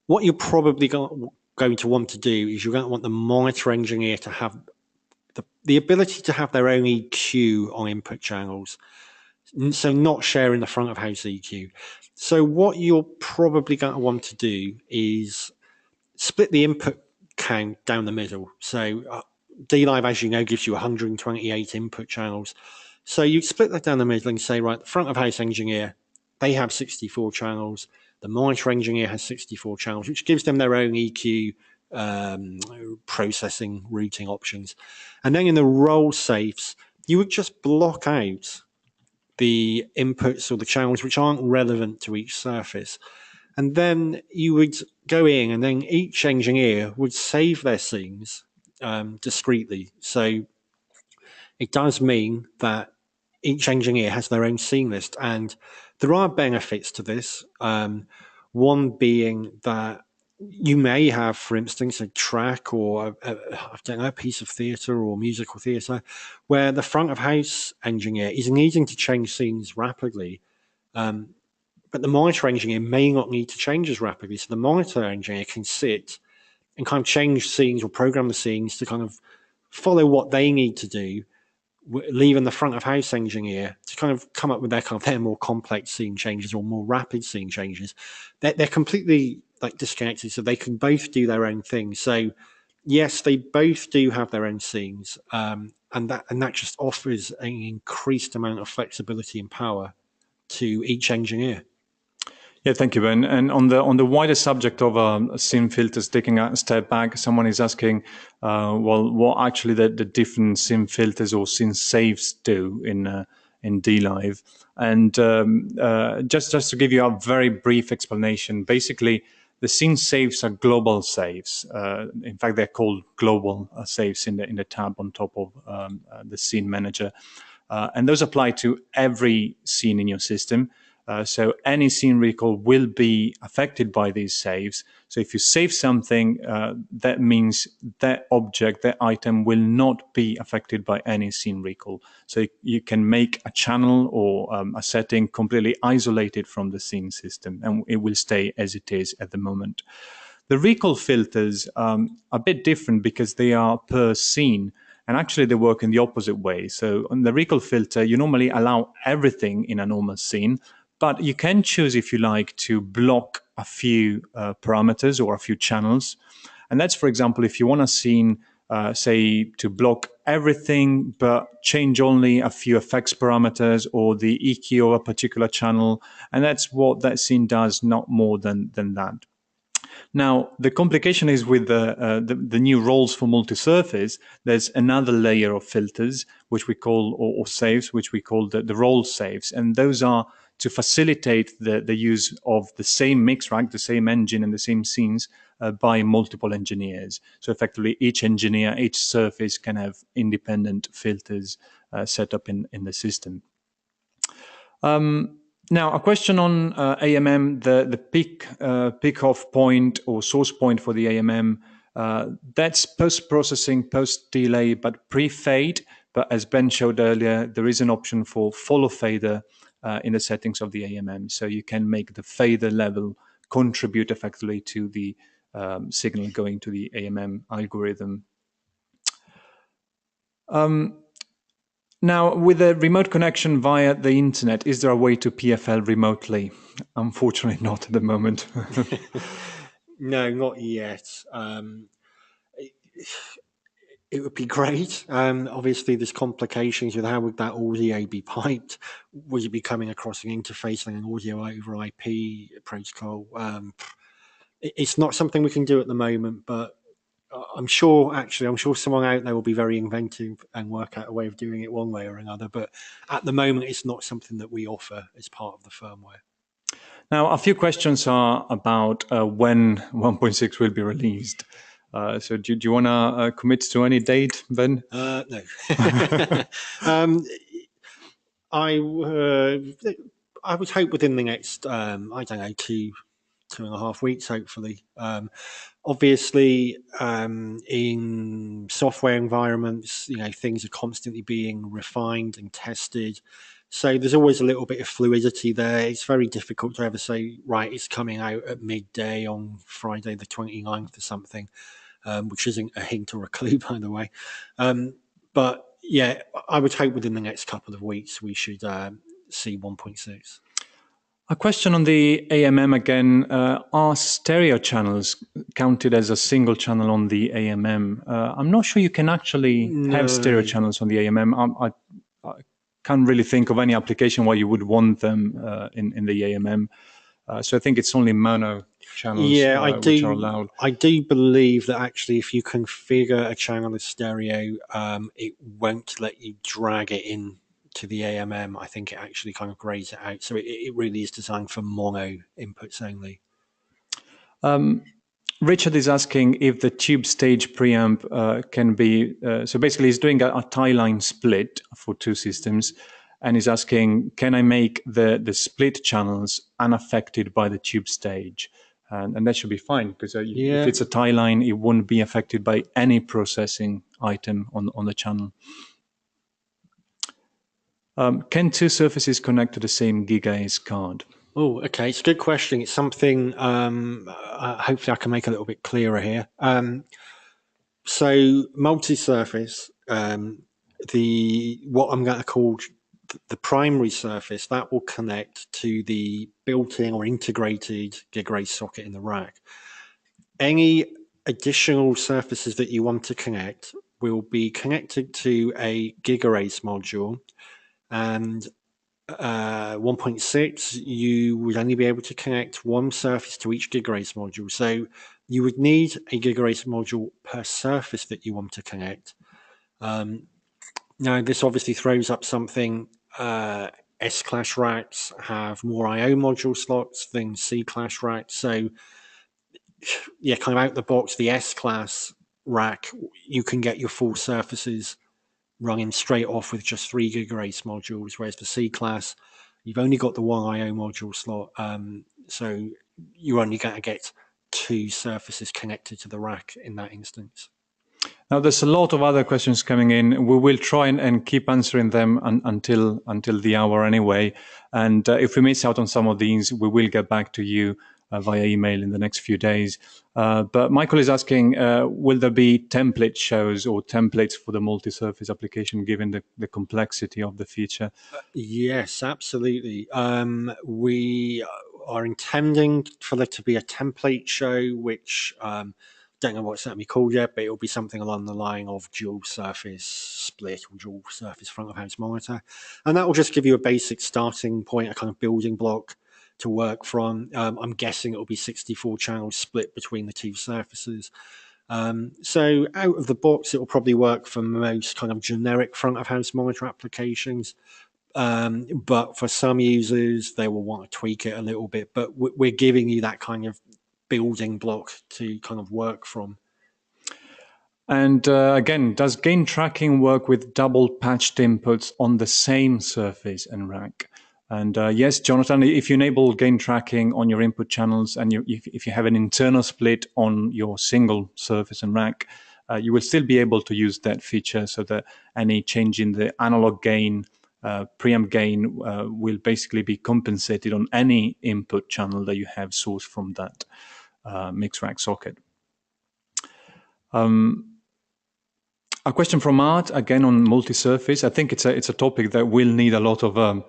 what you're probably going to want to do is you're going to want the monitor engineer to have the ability to have their own EQ on input channels. So not sharing the front of house EQ. So what you're probably going to want to do is split the input count down the middle. So DLive, as you know, gives you 128 input channels. So you split that down the middle and say, right, the front of house engineer, they have 64 channels. The monitor engineer has 64 channels, which gives them their own EQ processing routing options. And then in the role safes, you would just block out the inputs or the channels which aren't relevant to each surface. And then you would go in and then each engineer would save their scenes discreetly. So it does mean that each engineer has their own scene list. And there are benefits to this. One being that you may have, for instance, a track or a piece of theatre or musical theatre where the front of house engineer is needing to change scenes rapidly. But the monitor engineer may not need to change as rapidly. So the monitor engineer can sit and kind of change scenes or program the scenes to kind of follow what they need to do, leaving the front of house engineer to kind of come up with their more complex scene changes or more rapid scene changes. They're completely like disconnected, so they can both do their own thing. So yes, they both do have their own scenes, and that just offers an increased amount of flexibility and power to each engineer. Yeah, thank you, Ben. And on the wider subject of scene filters, taking a step back, someone is asking, well, what actually the different scene filters or scene saves do in DLive. And just to give you a very brief explanation, basically, the scene saves are global saves. In fact, they're called global saves in the tab on top of the scene manager, and those apply to every scene in your system. So any scene recall will be affected by these saves. So if you save something, that means that object, that item will not be affected by any scene recall. So you can make a channel or a setting completely isolated from the scene system, and it will stay as it is at the moment. The recall filters are a bit different because they are per scene. And actually, they work in the opposite way. So on the recall filter, you normally allow everything in a normal scene, but you can choose, if you like, to block a few parameters or a few channels. And that's, for example, if you want a scene, say, to block everything, but change only a few effects parameters or the EQ of a particular channel. And that's what that scene does, not more than that. Now, the complication is with the new roles for multi-surface, there's another layer of filters, which we call, or saves, which we call the role saves. And those are to facilitate the use of the same mix rack, the same engine and the same scenes by multiple engineers. So effectively, each engineer, each surface can have independent filters set up in the system. Now, a question on AMM, the peak-off point or source point for the AMM, that's post-processing, post-delay, but pre-fade. But as Ben showed earlier, there is an option for follow fader in the settings of the AMM. So you can make the fader level contribute effectively to the signal going to the AMM algorithm. Now, with a remote connection via the internet, is there a way to PFL remotely? Unfortunately, not at the moment. No, not yet. It would be great. Obviously, there's complications with how would that audio be piped. Would it be coming across an interface like an audio over IP protocol? It's not something we can do at the moment, but I'm sure someone out there will be very inventive and work out a way of doing it one way or another. But at the moment, it's not something that we offer as part of the firmware. Now, a few questions are about when 1.6 will be released. So do you want to commit to any date, Ben? No. I would hope within the next, I don't know, 2.5 weeks, hopefully. Obviously, in software environments, things are constantly being refined and tested. So there's always a little bit of fluidity there. It's very difficult to ever say, right, it's coming out at midday on Friday the 29th or something, which isn't a hint or a clue, by the way. But yeah, I would hope within the next couple of weeks we should see 1.6. A question on the AMM again. Are stereo channels counted as a single channel on the AMM? I'm not sure you can actually have stereo channels on the AMM. I can't really think of any application where you would want them in the AMM. So I think it's only mono channels which are allowed. I do believe that actually if you configure a channel as stereo, it won't let you drag it in to the AMM. I think it actually kind of grays it out. So it really is designed for mono inputs only. Richard is asking if the tube stage preamp can be, so basically he's doing a tie line split for two systems, and he's asking, can I make the split channels unaffected by the tube stage? And that should be fine, because if it's a tie line, it won't be affected by any processing item on the channel. Can two surfaces connect to the same GigaAce card? Oh, okay. It's a good question. It's something hopefully I can make a little bit clearer here. So multi-surface, what I'm going to call the primary surface, that will connect to the built-in or integrated GigaAce socket in the rack. Any additional surfaces that you want to connect will be connected to a GigaAce module, and 1.6, you would only be able to connect one surface to each GigaAce module. So you would need a GigaAce module per surface that you want to connect. Now, this obviously throws up something. S-Class racks have more I/O module slots than C-Class racks. So, yeah, kind of out the box, the S-Class rack, you can get your full surfaces running straight off with just 3 GigaAce modules, whereas the C-Class, you've only got the one I/O module slot. So you're only going to get 2 surfaces connected to the rack in that instance. Now, there's a lot of other questions coming in. We will try and keep answering them until the hour anyway. And if we miss out on some of these, we will get back to you via email in the next few days. But Michael is asking, will there be template shows or templates for the multi-surface application, given the complexity of the feature? Yes, absolutely. We are intending for there to be a template show, which don't know what it's going to be called yet, but it'll be something along the line of dual surface split or dual surface front of house monitor. And that will just give you a basic starting point, a kind of building block to work from. I'm guessing it'll be 64 channels split between the two surfaces. So out of the box, it will probably work for most kind of generic front of house monitor applications. But for some users, they will want to tweak it a little bit. But we're giving you that kind of building block to kind of work from. And again, does gain tracking work with double patched inputs on the same surface and rack? And yes, Jonathan, if you enable gain tracking on your input channels and if you have an internal split on your single surface and rack, you will still be able to use that feature, so that any change in the analog gain, preamp gain, will basically be compensated on any input channel that you have sourced from that mix rack socket. A question from Art, again on multi-surface. I think it's a topic that will need a lot of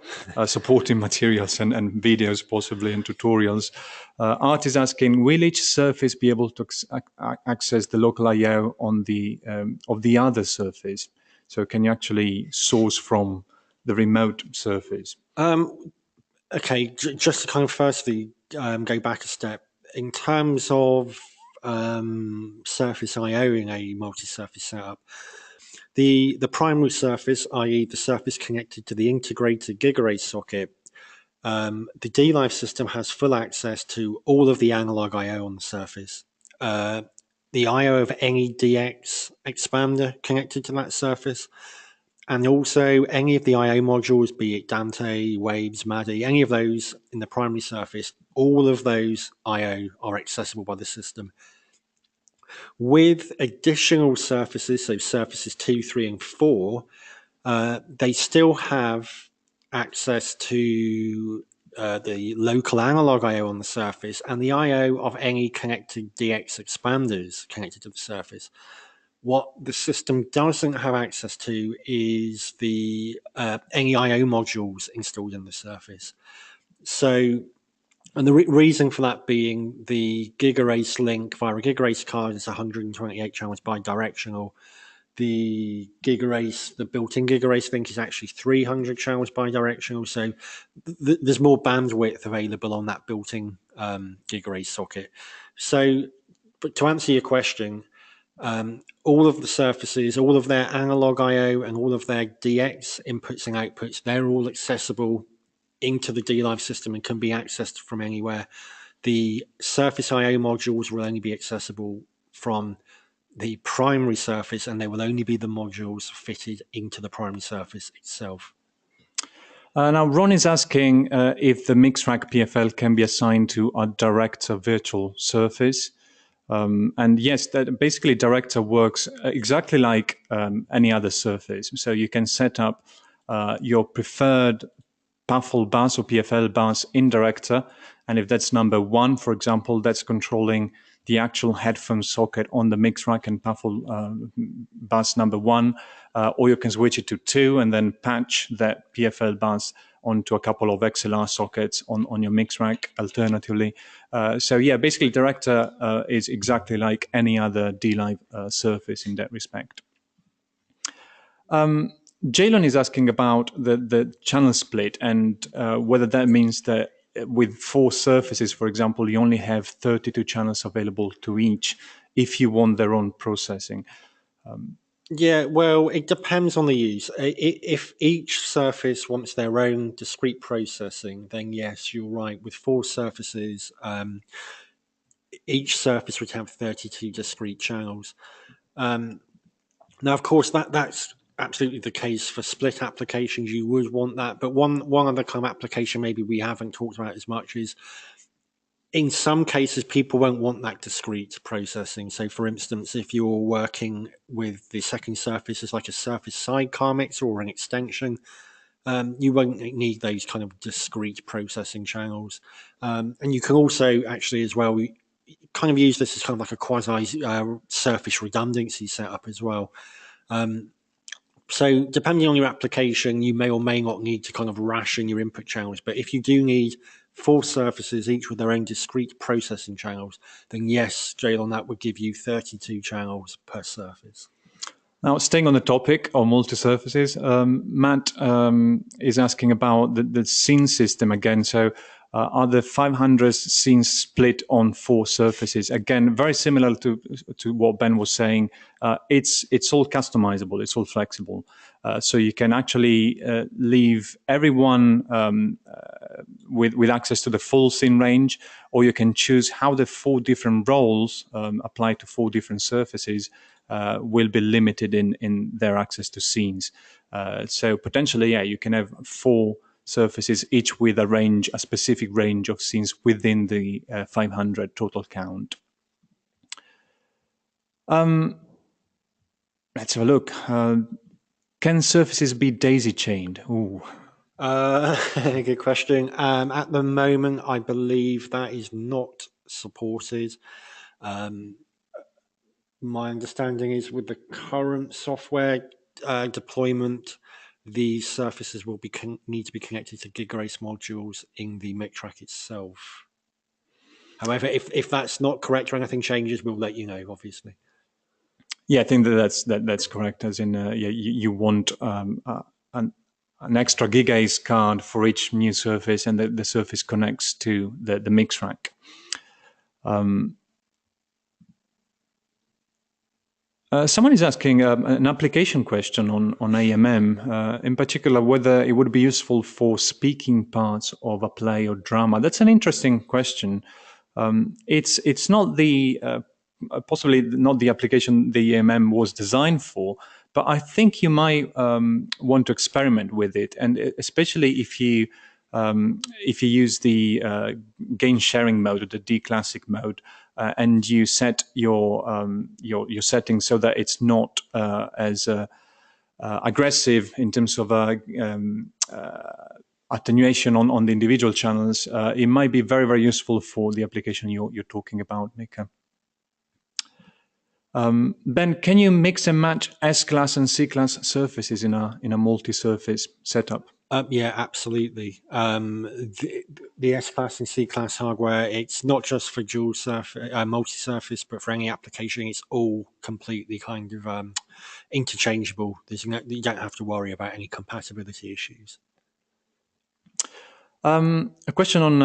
supporting materials and videos possibly and tutorials. Art is asking, will each surface be able to access the local I/O on the of the other surface? So can you actually source from the remote surface? Okay, just to kind of firstly go back a step, in terms of surface I/O in a multi-surface setup, the primary surface, i.e. the surface connected to the integrated GigaRAID socket, the DLive system has full access to all of the analog I/O on the surface. The I/O of any DX expander connected to that surface, and also any of the I/O modules, be it Dante, Waves, MADI, any of those in the primary surface, all of those I/O are accessible by the system. With additional surfaces, so surfaces 2, 3, and 4, they still have access to the local analog I/O on the surface and the I/O of any connected DX expanders connected to the surface. What the system doesn't have access to is the any I/O modules installed in the surface. So, and the reason for that being the GigaRACE link via a GigaRACE card is 128 channels bidirectional. The GigaRACE, the built-in GigaRACE link is actually 300 channels bidirectional. So there's more bandwidth available on that built-in GigaRACE socket. So, but to answer your question, all of the surfaces, all of their analog I/O and all of their DX inputs and outputs, they're all accessible into the DLive system and can be accessed from anywhere. The surface I/O modules will only be accessible from the primary surface, and they will only be the modules fitted into the primary surface itself. Now, Ron is asking if the Mixrack PFL can be assigned to a Director virtual surface. And yes, that basically Director works exactly like any other surface. So you can set up your preferred PAFL bus or PFL bus in Director. And if that's number 1, for example, that's controlling the actual headphone socket on the Mixrack and PAFL bus number 1, or you can switch it to 2 and then patch that PFL bus onto a couple of XLR sockets on your Mixrack alternatively. So yeah, basically Director is exactly like any other DLive surface in that respect. Jalon is asking about the channel split and whether that means that with 4 surfaces, for example, you only have 32 channels available to each if you want their own processing. Yeah, well, it depends on the use. If each surface wants their own discrete processing, then yes, you're right. With 4 surfaces, each surface would have 32 discrete channels. Now, of course, that's absolutely the case for split applications. You would want that, but one other kind of application maybe we haven't talked about as much is, in some cases, people won't want that discrete processing. So, for instance, if you're working with the second surface as like a surface sidecar mixer or an extension, you won't need those kind of discrete processing channels. And you can also actually as well kind of use this as kind of like a quasi surface redundancy setup as well. So depending on your application, you may or may not need to kind of ration your input channels. But if you do need 4 surfaces, each with their own discrete processing channels, then yes, Jalon, that would give you 32 channels per surface. Now, staying on the topic of multi-surfaces, Matt is asking about the scene system again. So are the 500 scenes split on 4 surfaces? Again, very similar to what Ben was saying. It's all customizable. It's all flexible. So you can actually leave everyone with access to the full scene range, or you can choose how the 4 different roles apply to 4 different surfaces will be limited in their access to scenes. So potentially, yeah, you can have 4 surfaces, each with a specific range of scenes within the 500 total count. Let's have a look. Can surfaces be daisy chained? Ooh. Good question. At the moment, I believe that is not supported. My understanding is with the current software deployment, these surfaces will need to be connected to GigaRace modules in the MixRack itself. However, if that's not correct or anything changes, we'll let you know, obviously. Yeah, I think that's correct. As in, you want an extra GigaAce card for each new surface, and the surface connects to the MixRack. Someone is asking an application question on AMM, in particular whether it would be useful for speaking parts of a play or drama. That's an interesting question. It's not the possibly not the application the AMM was designed for, but I think you might want to experiment with it, and especially if you use the gain sharing mode or the D classic mode, and you set your settings so that it's not as aggressive in terms of attenuation on the individual channels, it might be very, very useful for the application you're talking about, Nika. Ben, can you mix and match S-class and C-class surfaces in a multi-surface setup? Yeah, absolutely. The S-class and C-class hardware, it's not just for dual surface, multi-surface, but for any application, it's all completely kind of interchangeable. You don't have to worry about any compatibility issues. A question on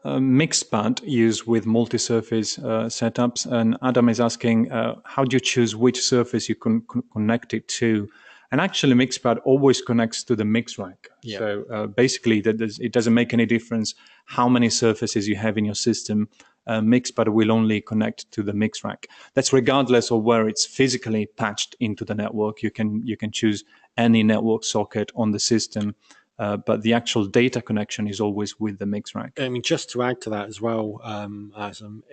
Mixpad used with multi-surface setups, and Adam is asking, how do you choose which surface you can connect it to? And actually, Mixpad always connects to the MixRack. Yeah. So basically, it doesn't make any difference how many surfaces you have in your system. Mixpad will only connect to the MixRack. That's regardless of where it's physically patched into the network. You can choose any network socket on the system. But the actual data connection is always with the MixRack. I mean, just to add to that as well, Azam,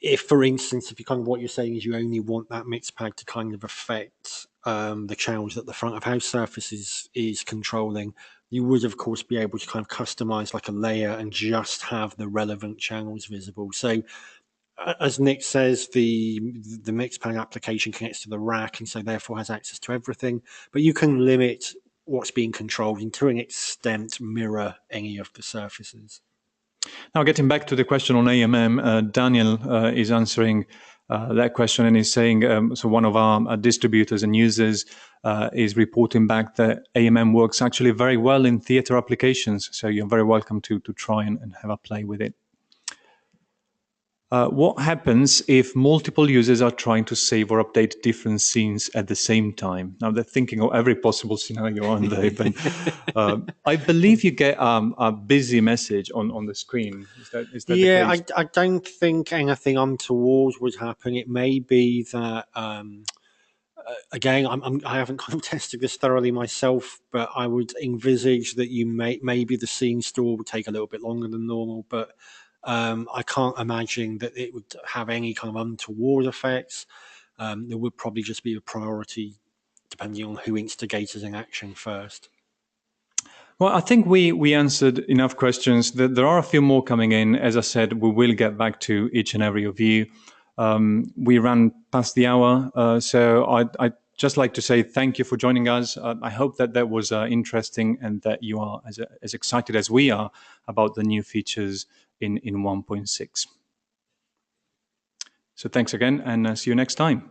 if, for instance, if you kind of what you're saying is you only want that Mixpad to kind of affect the channels that the front of house surface is controlling, you would, of course, be able to kind of customize like a layer and just have the relevant channels visible. So, as Nick says, the Mixpad application connects to the rack and so therefore has access to everything, but you can limit what's being controlled and to an extent mirror any of the surfaces. Now, getting back to the question on AMM, Daniel is answering that question, and is saying, so one of our distributors and users is reporting back that AMM works actually very well in theater applications. So you're very welcome to try and have a play with it. What happens if multiple users are trying to save or update different scenes at the same time? Now they're thinking of every possible scenario, aren't they? But I believe you get a busy message on the screen. Is that yeah, the case? I don't think anything untoward would happen. It may be that, again, I haven't kind of tested this thoroughly myself, but I would envisage that maybe the scene store would take a little bit longer than normal, but I can't imagine that it would have any kind of untoward effects. There would probably just be a priority depending on who instigates an action first. Well, I think we answered enough questions. There are a few more coming in. As I said, we will get back to each and every of you. We ran past the hour, so I'd just like to say thank you for joining us. I hope that was interesting and that you are as excited as we are about the new features in 1.6. So thanks again, and see you next time.